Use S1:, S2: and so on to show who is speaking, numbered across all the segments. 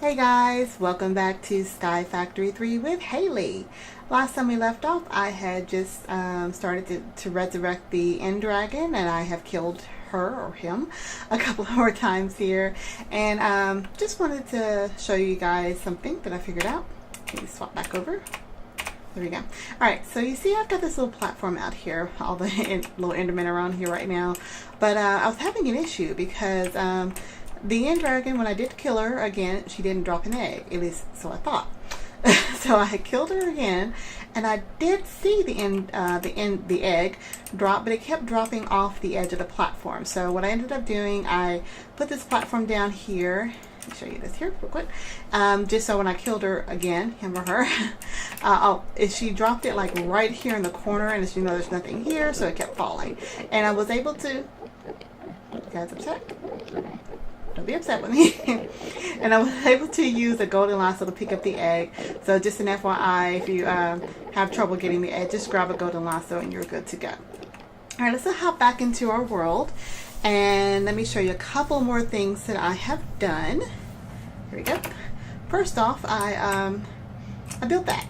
S1: Hey guys, welcome back to SkyFactory 3 with Haley. Last time we left off, I had just started to resurrect the end dragon, and I have killed her or him a couple more times here. And just wanted to show you guys something that I figured out. Let me swap back over. There we go. Alright, so you see I've got this little platform out here, all the little endermen around here right now. But I was having an issue because the end dragon, when I did kill her again, she didn't drop an egg. At least, so I thought. So I killed her again, and I did see the egg drop, but it kept dropping off the edge of the platform. So what I ended up doing, I put this platform down here. Let me show you this here real quick. Just so when I killed her again, him or her, she dropped it like right here in the corner, and as you know, there's nothing here, so it kept falling. And I was able to. You guys upset? Don't be upset with me. And I was able to use a golden lasso to pick up the egg. So just an FYI, if you have trouble getting the egg, just grab a golden lasso and you're good to go. Alright, let's hop back into our world. And let me show you a couple more things that I have done. Here we go. First off, I built that.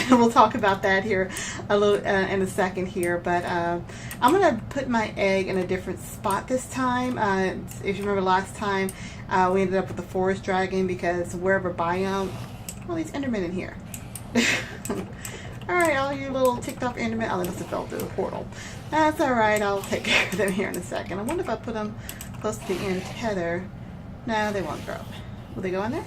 S1: We'll talk about that here a little in a second here, but I'm gonna put my egg in a different spot this time. If you remember last time, we ended up with the forest dragon because wherever biome, all these endermen in here. All right, all you little ticked off endermen. Oh, they must have fell through the portal. That's all right. I'll take care of them here in a second. I wonder if I put them close to the end tether. No, they won't grow. Will they go in there?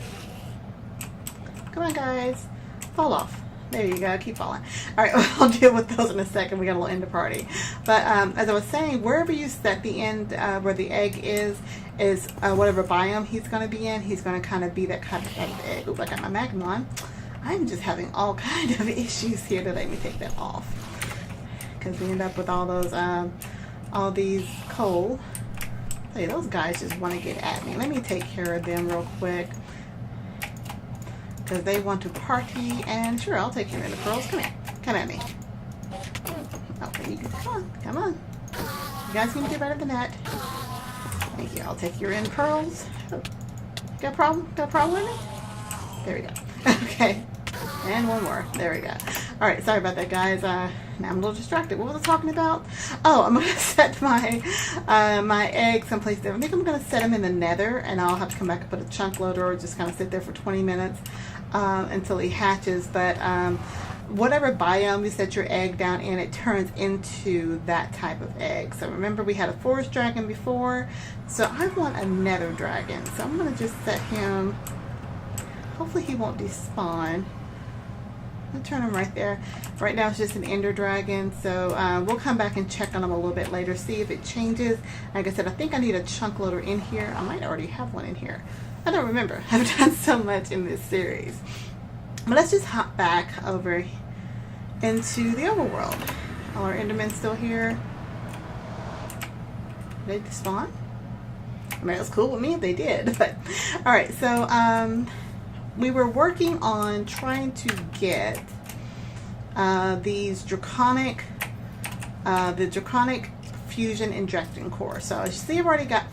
S1: Come on, guys, fall off. There you go, keep falling. Alright, I'll deal with those in a second. We got a little end of party. But as I was saying, wherever you set the end, where the egg is whatever biome he's going to be in, he's going to kind of be that kind of egg. Oops, I got my magnum on. I'm just having all kind of issues here to let me take that off. Because we end up with all those, all these coal. Hey, those guys just want to get at me. Let me take care of them real quick. Because they want to party, and sure, I'll take you in the pearls. Come here. Come at me. Okay, you can, come on. You guys need to get rid of the net. Thank you. I'll take your in pearls. Oh. Got a problem? Got a problem with me? There we go. Okay. And one more. There we go. Alright, sorry about that, guys. Now I'm a little distracted. What was I talking about? Oh, I'm going to set my my eggs someplace there. I think I'm going to set them in the nether, and I'll have to come back and put a chunk loader or just kind of sit there for 20 minutes until he hatches. But whatever biome you set your egg down in, it turns into that type of egg. So remember, we had a forest dragon before, so I want a nether dragon. So I'm going to just set him. Hopefully he won't despawn. I'll turn him right there. Right now it's just an ender dragon, so we'll come back and check on him a little bit later, see if it changes. Like I said, I think I need a chunk loader in here. I might already have one in here. I don't remember. I've done so much in this series. But let's just hop back over into the overworld. All our endermen still here. Did they despawn? I mean, it was cool with me if they did. But all right, so we were working on trying to get these Draconic, the Draconic fusion injecting core. So you see I've already got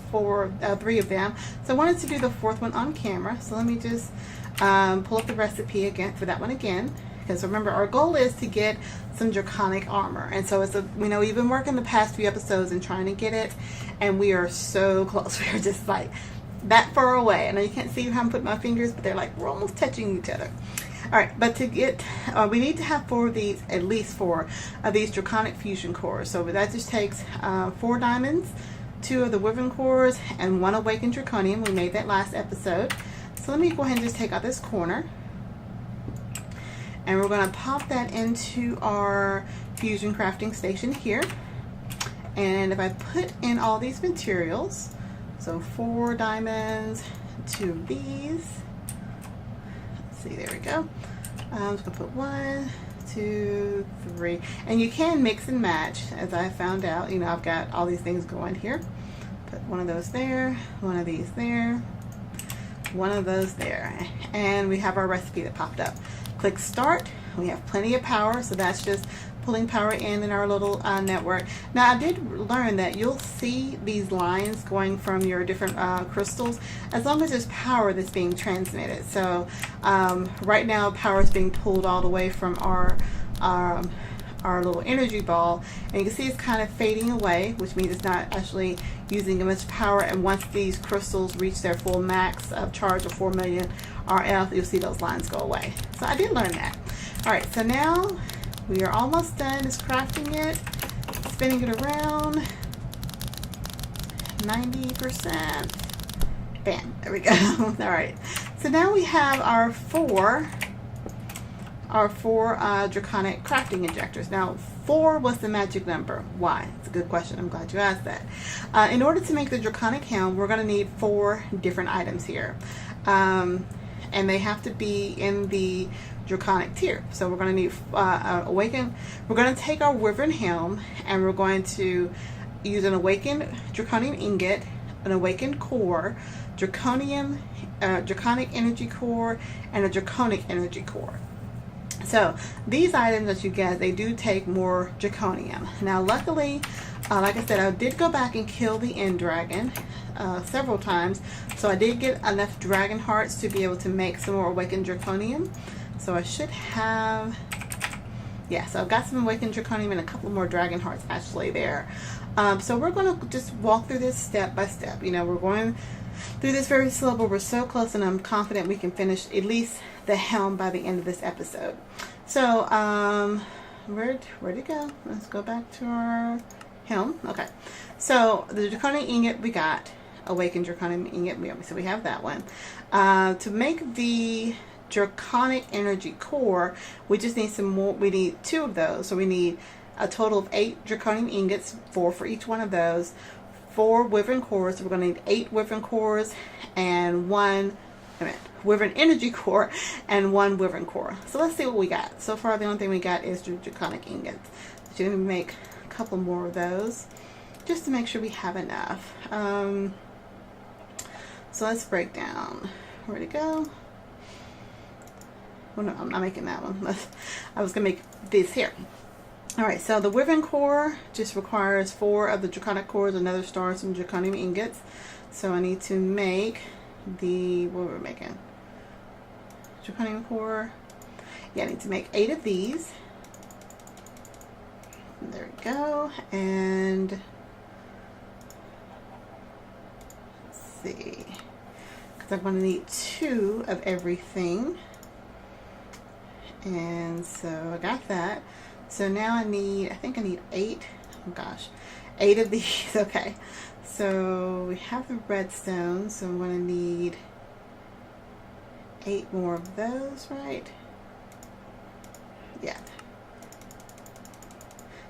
S1: three of them. So I wanted to do the fourth one on camera. So let me just pull up the recipe again for that one again. Because remember, our goal is to get some Draconic armor. And so it's we've been working the past few episodes and trying to get it. And we are so close. We're just like that far away. I know you can't see how I'm putting my fingers, but they're like, we're almost touching each other. Alright, but to get, we need to have at least four of these Draconic fusion cores. So that just takes 4 diamonds, 2 of the Wyvern cores, and 1 awakened Draconium. We made that last episode. So let me go ahead and just take out this corner. And we're going to pop that into our fusion crafting station here. And if I put in all these materials, so 4 diamonds, 2 of these. Let's see, there we go. I'm just gonna put 1, 2, 3. And you can mix and match, as I found out. You know, I've got all these things going here. Put 1 of those there, 1 of these there, 1 of those there. And we have our recipe that popped up. Click start. We have plenty of power, so that's just pulling power in our little network. Now I did learn that you'll see these lines going from your different crystals as long as there's power that's being transmitted. So right now power is being pulled all the way from our little energy ball, and you can see it's kind of fading away, which means it's not actually using much power. And once these crystals reach their full max of charge of 4 million RF, you'll see those lines go away. So I did learn that. All right, so now we are almost done. It's crafting it, spinning it around. 90%. Bam, there we go. All right, so now we have our four Draconic crafting injectors. Now 4 was the magic number. Why? It's a good question. I'm glad you asked that. In order to make the Draconic helm, we're going to need 4 different items here, and they have to be in the Draconic tier. So we're going to need awaken. We're going to take our Wyvern helm and we're going to use an awakened Draconium ingot, an awakened core, Draconic energy core, and a Draconic energy core. So these items that you get, they do take more Draconium. Now luckily, like I said, I did go back and kill the end dragon several times, so I did get enough dragon hearts to be able to make some more awakened Draconium. So I should have, yeah, so I've got some awakened Draconium and a couple more dragon hearts actually there. So we're going to just walk through this step by step. You know, we're going through this very slow, but we're so close, and I'm confident we can finish at least the helm by the end of this episode. So where'd it go? Let's go back to our helm. Okay, so the Draconic ingot we got, awakened Draconic ingot, so we have that one. To make the Draconic energy core, we just need some more. We need 2 of those, so we need a total of 8 Draconium ingots, 4 for each one of those, 4 Wyvern cores. So we're going to need 8 Wyvern cores and 1 Wyvern energy core and 1 Wyvern core. So let's see what we got. So far the only thing we got is Draconic ingots. So you're going to make a couple more of those just to make sure we have enough. So let's break down. Where'd it go? Well, no, I'm not making that one. I was going to make this here. Alright, so the Wyvern core just requires 4 of the Draconic cores, another star, and some Draconium ingots. So I need to make the, what were we making? Draconium core. Yeah, I need to make 8 of these. There we go. And let's see, because I'm going to need 2 of everything. And so I got that. So now I think I need 8. Oh gosh, 8 of these. Okay, so we have the redstone, so I'm going to need 8 more of those, right? Yeah.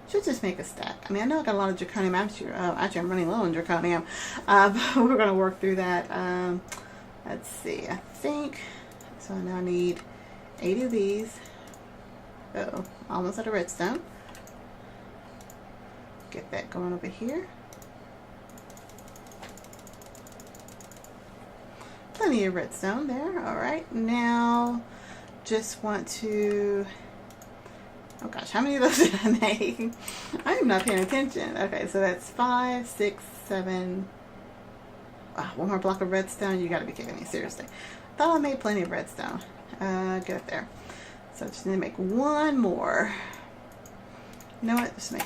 S1: Should just make a stack. I mean, I know I got a lot of Draconium. Actually, I'm running low on Draconium. But we're going to work through that. Let's see. I think so. Now I need 8 of these. Uh-oh, almost out of redstone. Get that going over here. Plenty of redstone there. Alright, now just want to, oh gosh, how many of those did I make? I am not paying attention. Okay, so that's 5, 6, 7. Wow, 1 more block of redstone. You gotta be kidding me, seriously. Thought I made plenty of redstone. Get it there. So I just need to make 1 more. You know what? Just make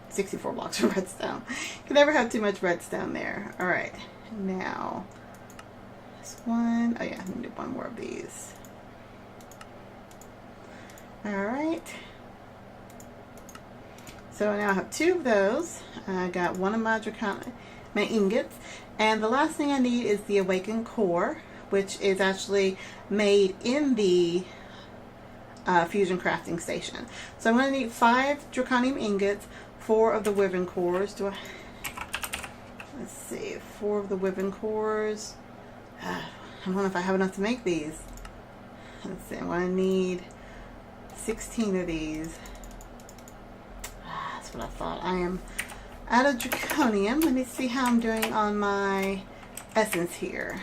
S1: 64 blocks of redstone. You can never have too much redstone there. Alright. Now, this one. Oh yeah, I'm going to do 1 more of these. Alright. So now I have 2 of those. I got 1 of my Draconic, my ingots. And the last thing I need is the awakened core, which is actually made in the fusion crafting station. So I'm going to need 5 Draconium ingots, 4 of the Wyvern cores. Let's see, 4 of the Wyvern cores. I don't know if I have enough to make these. Let's see, I'm going to need 16 of these. That's what I thought. I am out of Draconium. Let me see how I'm doing on my essence here.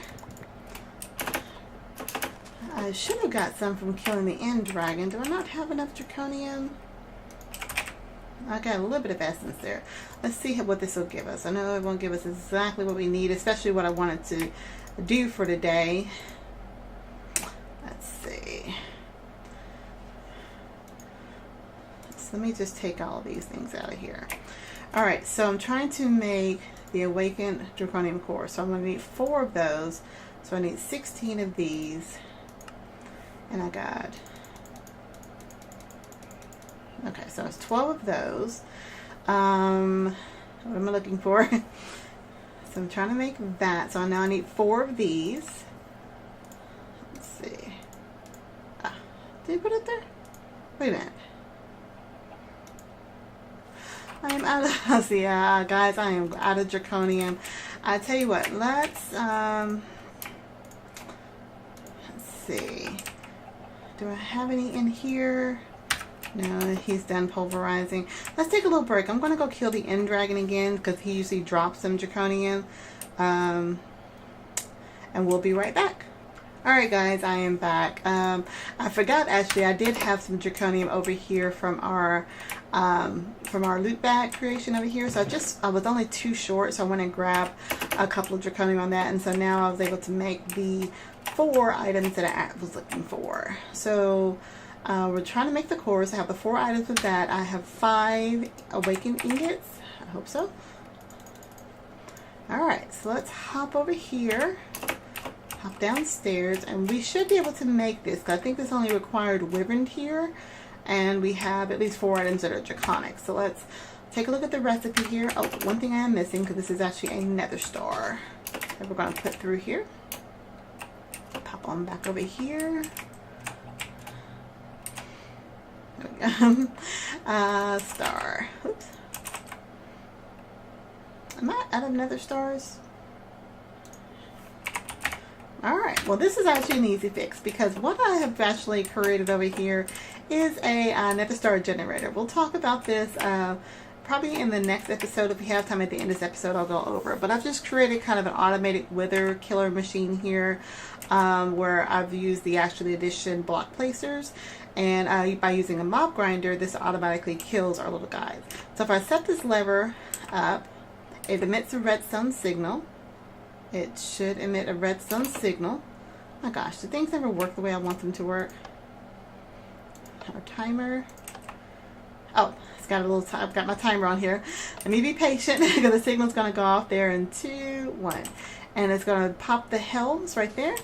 S1: I should have got some from killing the end dragon. Do I not have enough Draconium? I got a little bit of essence there. Let's see what this will give us. I know it won't give us exactly what we need, especially what I wanted to do for today. Let's see. So let me just take all of these things out of here. Alright, so I'm trying to make the Awakened Draconium Core. So I'm going to need 4 of those. So I need 16 of these. And I got... Okay, so it's 12 of those. What am I looking for? So I'm trying to make that. So now I need 4 of these. Let's see. Ah, did you put it there? Wait a minute. I am out of, see, guys, I am out of Draconium. I tell you what, let's see. Do I have any in here? No, he's done pulverizing. Let's take a little break. I'm going to go kill the end dragon again because he usually drops some Draconium. And we'll be right back. Alright guys, I am back. I forgot actually, I did have some Draconium over here from our loot bag creation over here. So I was only too short, so I went and grabbed a couple of Draconium on that. And so now I was able to make the 4 items that I was looking for. So we're trying to make the cores. I have the 4 items of that. I have 5 awakened ingots. I hope so. Alright, so let's hop over here. Hop downstairs, and we should be able to make this, because I think this only required wyvern here, and we have at least 4 items that are draconic. So let's take a look at the recipe here. Oh, one thing I am missing, because this is actually a nether star that we're going to put through here. Pop on back over here. There we go. Star. Oops. Am I out of nether stars? Alright, well this is actually an easy fix, because what I have actually created over here is a nether star generator. We'll talk about this probably in the next episode. If we have time at the end of this episode, I'll go over it. But I've just created kind of an automated wither killer machine here, where I've used the actual edition block placers. And by using a mob grinder, this automatically kills our little guys. So if I set this lever up, it emits a redstone signal. It should emit a redstone signal. Oh my gosh, do things never work the way I want them to work? Our timer. Oh, it's got a little time. I've got my timer on here. Let me be patient because the signal's going to go off there in 2, 1. And it's going to pop the helms right there.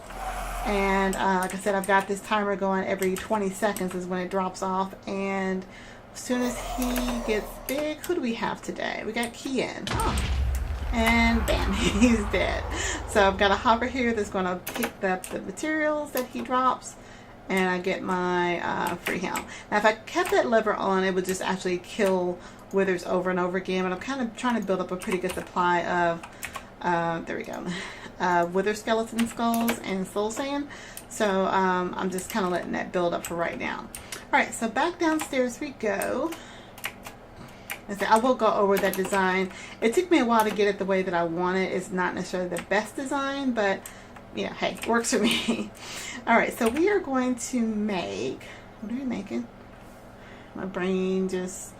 S1: And like I said, I've got this timer going every 20 seconds is when it drops off. And as soon as he gets big, who do we have today? We got Kian. Oh. And bam, he's dead. So I've got a hopper here that's going to pick up the materials that he drops, and I get my free helm. Now if I kept that lever on, it would just actually kill withers over and over again, but I'm kind of trying to build up a pretty good supply of, there we go, wither skeleton skulls and soul sand. So I'm just kind of letting that build up for right now. Alright, so back downstairs we go. I will go over that design. It took me a while to get it the way that I want it. It's not necessarily the best design, but yeah, hey, works for me. Alright, so we are going to make, what are we making? My brain just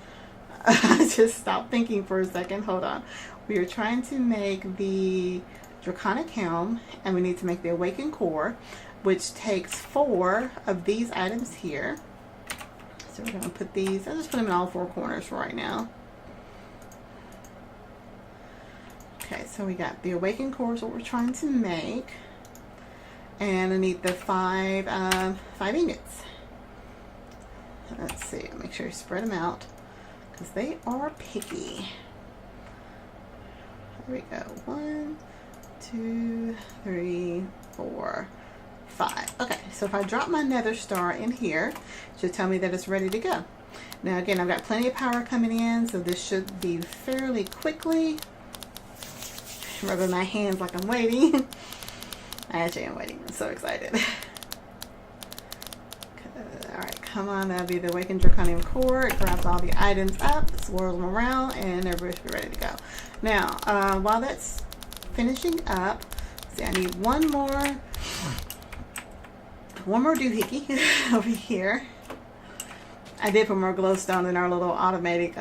S1: stopped thinking for a second. Hold on. We are trying to make the Draconic helm, and we need to make the awakened core, which takes 4 of these items here. So we're going to put these, I'll just put them in all 4 corners for right now. Okay, so we got the awakened core is what we're trying to make. And I need the 5 ingots. Let's see, make sure you spread them out, because they are picky. There we go. 1, 2, 3, 4, 5. Okay, so if I drop my nether star in here, it should tell me that it's ready to go. Now again, I've got plenty of power coming in, so this should be fairly quickly. Rubbing my hands like I'm waiting. I actually am waiting. I'm so excited. Alright, come on. That'll be the awakened draconium core. It grabs all the items up, swirls them around, and everybody should be ready to go. Now, while that's finishing up, see, I need one more one more doohickey over here. I did put more glowstone in our little automatic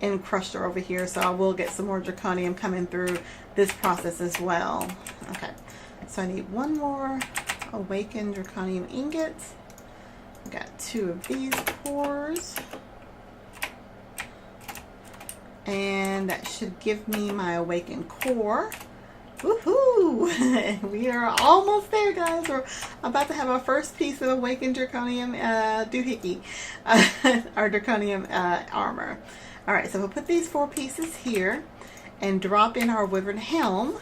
S1: encruster over here, so I will get some more draconium coming through this process as well. Okay, so I need one more awakened draconium ingot. I got 2 of these cores, and that should give me my awakened core. Woohoo! We are almost there, guys. We're about to have our first piece of awakened draconium doohickey, our draconium armor. Alright, so we'll put these 4 pieces here and drop in our wyvern helm.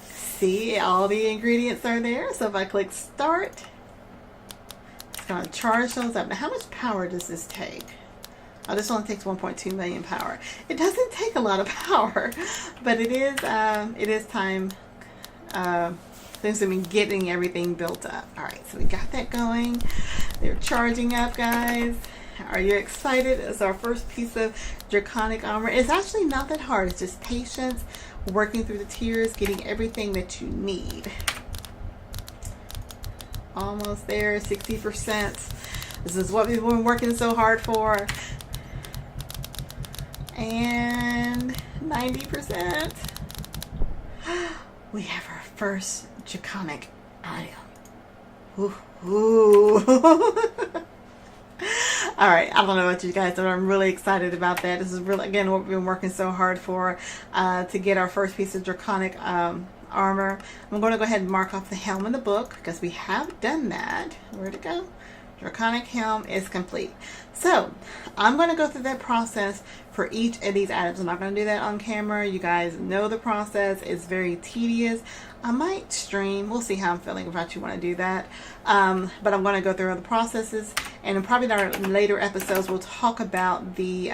S1: See, all the ingredients are there. So if I click start, it's going to charge those up. Now, how much power does this take? Oh, this only takes 1.2 million power. It doesn't take a lot of power, but it is time consuming getting everything built up. All right, so we got that going. They're charging up, guys. Are you excited? It's our first piece of draconic armor. It's actually not that hard. It's just patience, working through the tiers, getting everything that you need. Almost there, 60%. This is what we've been working so hard for. And 90%. We have our first draconic item. Ooh, ooh. All right, I don't know about you guys, but I'm really excited about that. This is really, again, what we've been working so hard for, to get our first piece of draconic armor. I'm going to go ahead and mark off the helm in the book because we have done that. Where'd it go? Draconic helm is complete. So I'm going to go through that process for each of these items. I'm not going to do that on camera. You guys know the process. It's very tedious. I might stream. We'll see how I'm feeling if I actually want to do that. But I'm going to go through all the processes, and in probably in our later episodes we'll talk about the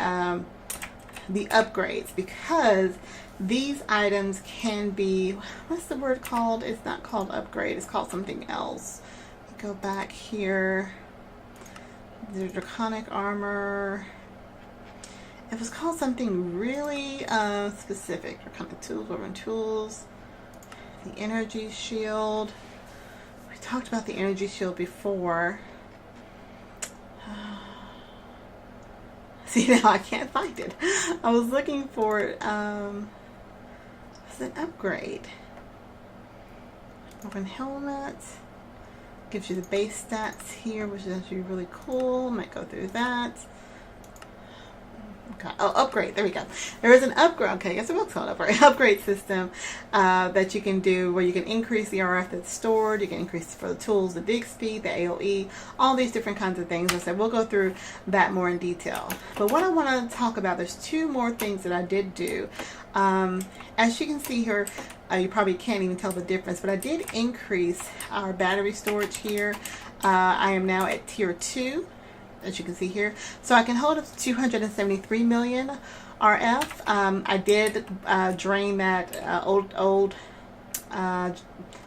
S1: upgrades, because these items can be, what's the word called? It's not called upgrade. It's called something else. Go back here. The draconic armor. It was called something really specific. Draconic tools, woven tools. The energy shield. We talked about the energy shield before. See, now I can't find it. I was looking for it. It's an upgrade. Open helmet. Gives you the base stats here, which is actually really cool. Might go through that. Okay. Oh, upgrade. There we go. There is an upgrade. Okay, I guess it was called upgrade. Upgrade system that you can do where you can increase the RF that's stored. You can increase for the tools, the dig speed, the AOE, all these different kinds of things. I said we'll go through that more in detail. But what I want to talk about, there's 2 more things that I did do. As you can see here, you probably can't even tell the difference, but I did increase our battery storage here. I am now at tier 2, as you can see here. So I can hold up to 273 million RF. I did drain that old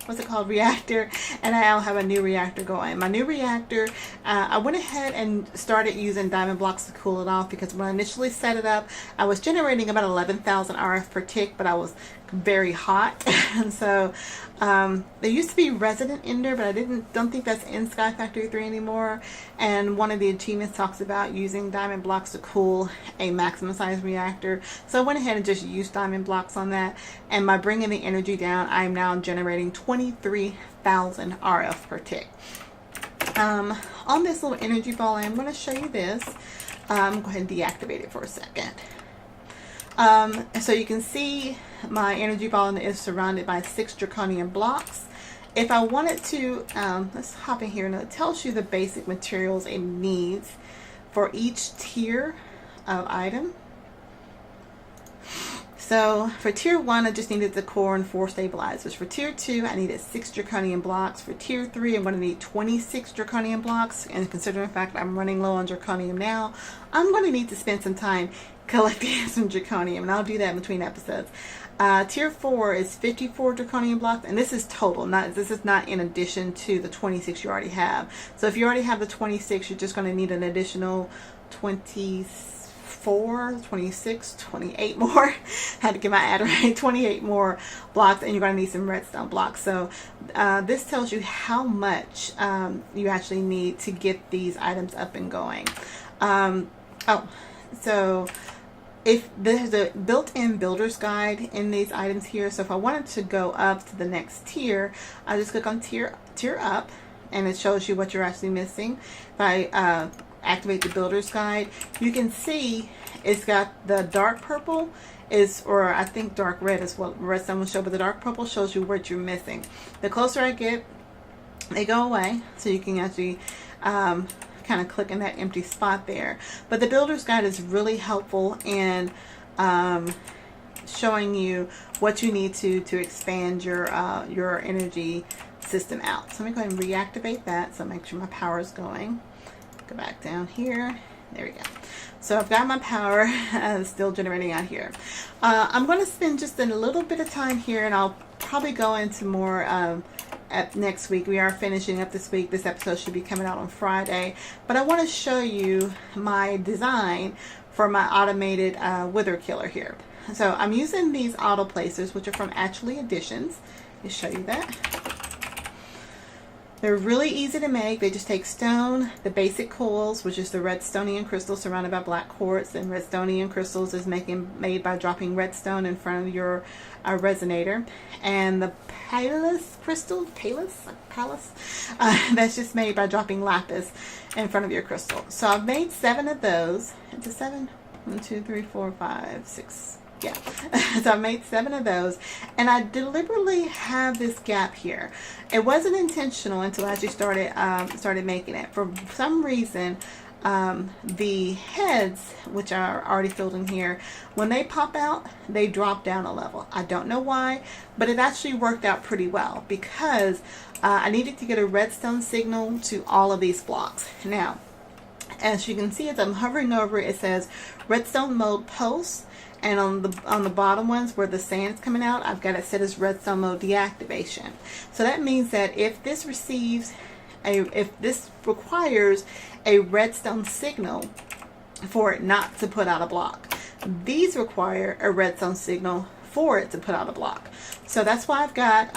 S1: what's it called, reactor, and I now have a new reactor going. My new reactor, I went ahead and started using diamond blocks to cool it off, because when I initially set it up, I was generating about 11,000 RF per tick, but I was very hot. And so there used to be resident ender, but I don't think that's in SkyFactory 3 anymore. And one of the achievements talks about using diamond blocks to cool a maximum size reactor. So I went ahead and just used diamond blocks on that, and by bringing the energy down, I'm now generating 23,000 RF per tick. On this little energy ball, I'm going to show you this. Go ahead and deactivate it for a second. So you can see my energy ball is surrounded by 6 draconium blocks. If I wanted to, let's hop in here, and it tells you the basic materials it needs for each tier of item. So for tier 1, I just needed the core and 4 stabilizers. For tier 2, I needed 6 draconium blocks. For tier 3, I'm going to need 26 draconium blocks. And considering the fact I'm running low on draconium now, I'm going to need to spend some time collecting some draconium, and I'll do that in between episodes. Tier 4 is 54 draconium blocks, and this is total. This is not in addition to the 26 you already have. So if you already have the 26, you're just going to need an additional 24 24, 26, 28 more. Had to get my ad right. 28 more blocks, and you're going to need some redstone blocks. So this tells you how much you actually need to get these items up and going. So if there's a built-in builder's guide in these items here, so if I wanted to go up to the next tier, I just click on tier up, and it shows you what you're actually missing. If I activate the builder's guide, you can see it's got the dark purple or I think dark red is what redstone will show, but the dark purple shows you what you're missing. The closer I get, they go away, so you can actually kind of click in that empty spot there. But the builder's guide is really helpful in showing you what you need to expand your energy system out. So let me go ahead and reactivate that, so make sure my power is going. Go back down here. There we go. So I've got my power still generating out here. I'm going to spend just a little bit of time here, and I'll probably go into more next week. We are finishing up this week. This episode should be coming out on Friday. But I want to show you my design for my automated wither killer here. So I'm using these auto placers, which are from Actually Additions. Let me show you that. They're really easy to make. They just take stone, the basic coils, which is the redstonian crystal surrounded by black quartz, and redstonian crystals is made by dropping redstone in front of your resonator, and the palus crystal, that's just made by dropping lapis in front of your crystal. So I've made 7 of those. Into 7? 1, 2, 3, 4, 5, 6. Yeah. So I made 7 of those, and I deliberately have this gap here. It wasn't intentional until I actually started making it. For some reason, the heads, which are already filled in here, when they pop out, they drop down a level. I don't know why, but it actually worked out pretty well because I needed to get a redstone signal to all of these blocks. Now, as you can see, as I'm hovering over it, it says redstone mode pulse. And on the bottom ones where the sand is coming out, I've got it set as redstone mode deactivation. So that means that if this requires a redstone signal for it not to put out a block, these require a redstone signal for it to put out a block. So that's why I've got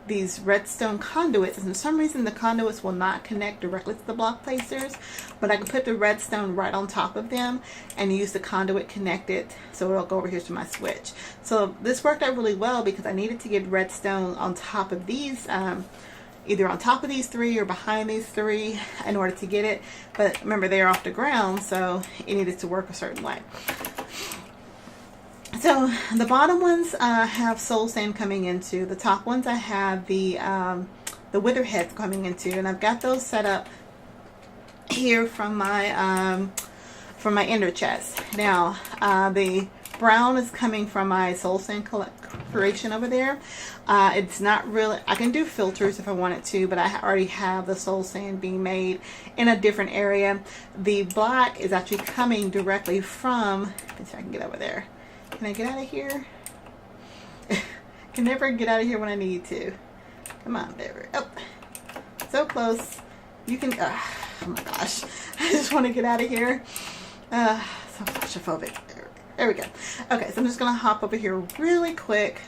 S1: these redstone conduits, and for some reason the conduits will not connect directly to the block placers, but I can put the redstone right on top of them and use the conduit connected, so it'll go over here to my switch. So this worked out really well because I needed to get redstone on top of these, either on top of these 3 or behind these 3 in order to get it. But remember, they're off the ground, so it needed to work a certain way. So the bottom ones have soul sand coming into. The top ones I have the wither heads coming into, and I've got those set up here from my ender chest. Now the brown is coming from my soul sand creation over there. It's not really, I can do filters if I wanted to, but I already have the soul sand being made in a different area. The black is actually coming directly from, let's see if I can get over there. Can I get out of here? Can never get out of here when I need to. Come on, there. Oh, so close. You can. Oh my gosh, I just want to get out of here. So claustrophobic. There we go. Okay, so I'm just gonna hop over here really quick,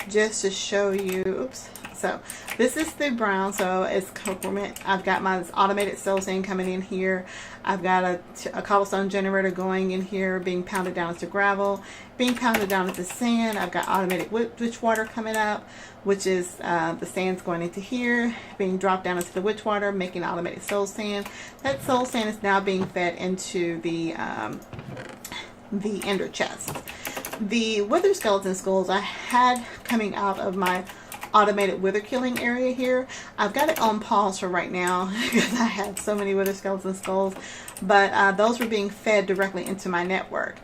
S1: just to show you. Oops. So this is the brown, so it's coconut. I've got my automated soul sand coming in here. I've got a cobblestone generator going in here, being pounded down into gravel, being pounded down into sand. I've got automated witch water coming up, which is the sand's going into here, being dropped down into the witch water, making automated soul sand. That soul sand is now being fed into the ender chest. The wither skeleton skulls I had coming out of my automated wither killing area here. I've got it on pause for right now because I have so many wither skeleton skulls, but those were being fed directly into my network.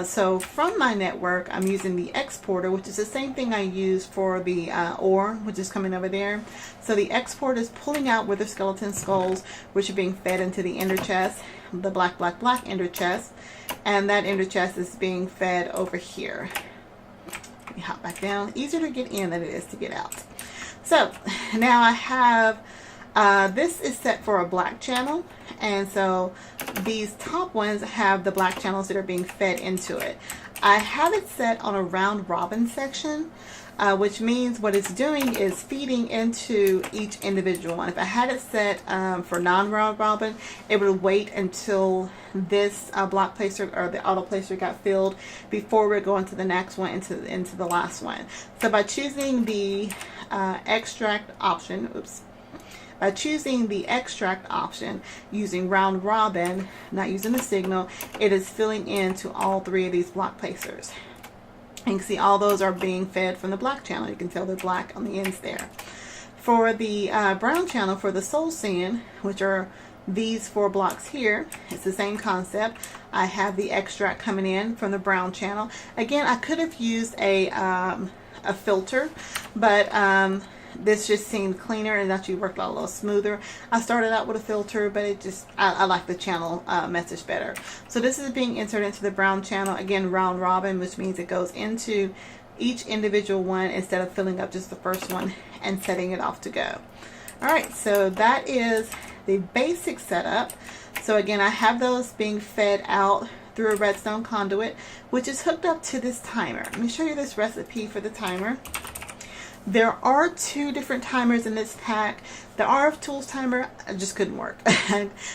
S1: So from my network, I'm using the exporter, which is the same thing I use for the ore, which is coming over there. So the exporter is pulling out wither skeleton skulls, which are being fed into the ender chest, the black ender chest, and that ender chest is being fed over here. Let me hop back down. Easier to get in than it is to get out. So now I have this is set for a black channel, and so these top ones have the black channels that are being fed into it. I have it set on a round robin section, which means what it's doing is feeding into each individual one. If I had it set for non-round robin, it would wait until this block placer or the auto placer got filled before we're going to the next one, into the last one. So by choosing the extract option, by choosing the extract option using round robin, not using the signal, it is filling into all 3 of these block placers. You can see all those are being fed from the black channel. You can tell they're black on the ends there. For the brown channel, for the soul sand, which are these 4 blocks here, it's the same concept. I have the extract coming in from the brown channel. Again, I could have used a filter, but this just seemed cleaner and actually worked out a little smoother. I started out with a filter, but it just, I like the channel message better. So this is being inserted into the brown channel. Again, round robin, which means it goes into each individual one instead of filling up just the first one and setting it off to go. Alright, so that is the basic setup. So again, I have those being fed out through a redstone conduit, which is hooked up to this timer. Let me show you this recipe for the timer. There are 2 different timers in this pack. The RF Tools timer just couldn't work.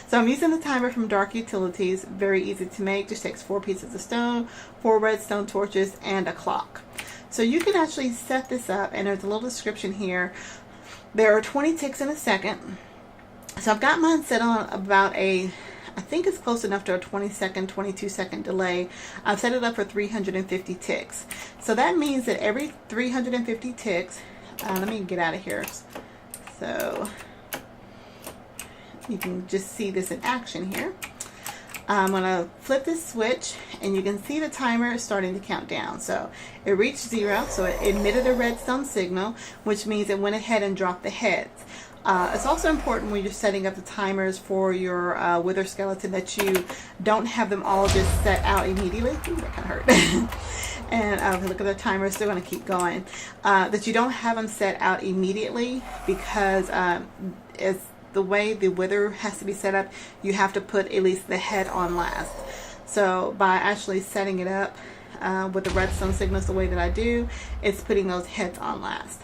S1: So I'm using the timer from Dark Utilities. Very easy to make. Just takes 4 pieces of stone, 4 redstone torches, and a clock. So you can actually set this up, and there's a little description here. There are 20 ticks in a second. So I've got mine set on about I think it's close enough to a 20-second, 22-second delay. I've set it up for 350 ticks. So that means that every 350 ticks, let me get out of here so you can just see this in action here. I'm going to flip this switch, and you can see the timer starting to count down. So it reached 0, so it emitted a redstone signal, which means it went ahead and dropped the heads. It's also important when you're setting up the timers for your wither skeleton that you don't have them all just set out immediately. Ooh, that kind of hurt. And look at the timer, it's still going to keep going. That you don't have them set out immediately, because it's the way the wither has to be set up. You have to put at least the head on last. So by actually setting it up with the redstone signals the way that I do, it's putting those heads on last.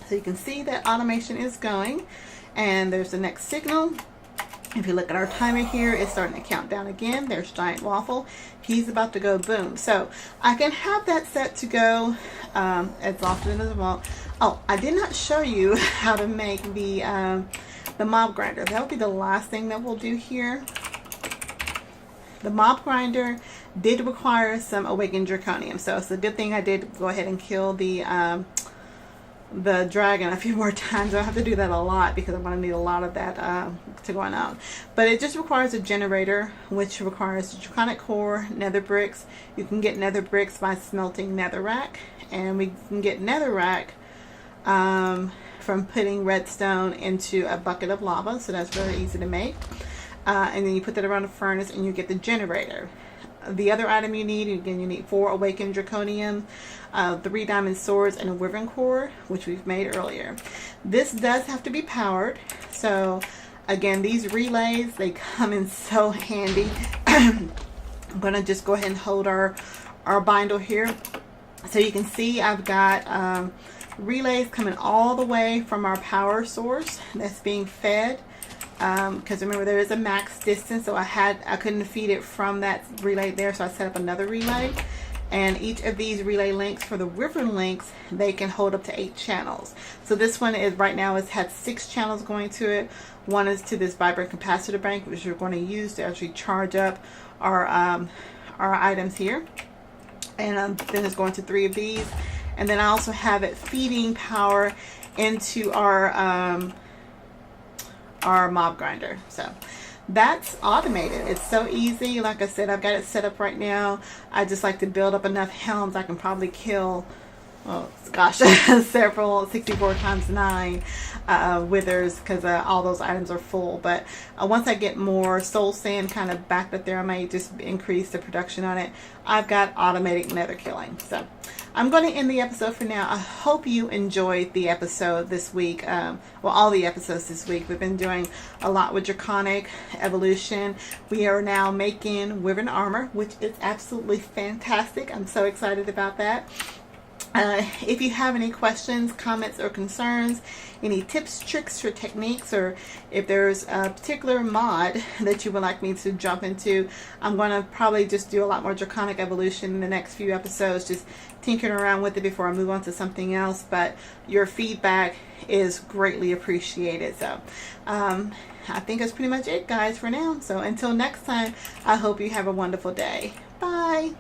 S1: So you can see that automation is going, and there's the next signal. If you look at our timer here, it's starting to count down again. There's Giant Waffle. He's about to go boom. So I can have that set to go as often as I want. Oh, I did not show you how to make the mob grinder. That will be the last thing that we'll do here. The mob grinder did require some awakened draconium, so it's a good thing I did go ahead and kill the dragon a few more times. I don't have to do that a lot because I'm going to need a lot of that to go on. But it just requires a generator, which requires draconic core, nether bricks. You can get nether bricks by smelting netherrack, and we can get netherrack from putting redstone into a bucket of lava, so that's very easy to make. And then you put that around a furnace and you get the generator. The other item you need, again, you need 4 awakened draconium, 3 diamond swords, and a wyvern core, which we've made earlier. This does have to be powered. So again, these relays, they come in so handy. I'm going to just go ahead and hold our bindle here. So you can see I've got relays coming all the way from our power source that's being fed. Because remember, there is a max distance, so I couldn't feed it from that relay there, so I set up another relay. And each of these relay links, for the wyvern links, they can hold up to 8 channels. So this one is right now, it's had 6 channels going to it. One is to this vibrant capacitor bank, which we're going to use to actually charge up our items here. And then it's going to 3 of these. And then I also have it feeding power into our mob grinder. So that's automated. It's so easy. Like I said, I've got it set up right now. I just like to build up enough helms. I can probably kill well, gosh, several 64 times 9 withers, because all those items are full. But once I get more soul sand kind of backed up there, I might just increase the production on it. I've got automatic nether killing. So I'm going to end the episode for now. I hope you enjoyed the episode this week. Well, all the episodes this week. We've been doing a lot with Draconic evolution. We are now making Wyvern armor, which is absolutely fantastic. I'm so excited about that. If you have any questions, comments, or concerns, any tips, tricks, or techniques, or if there's a particular mod that you would like me to jump into, I'm going to probably just do a lot more Draconic evolution in the next few episodes, just tinkering around with it before I move on to something else. But your feedback is greatly appreciated. So I think that's pretty much it, guys, for now. So until next time, I hope you have a wonderful day. Bye.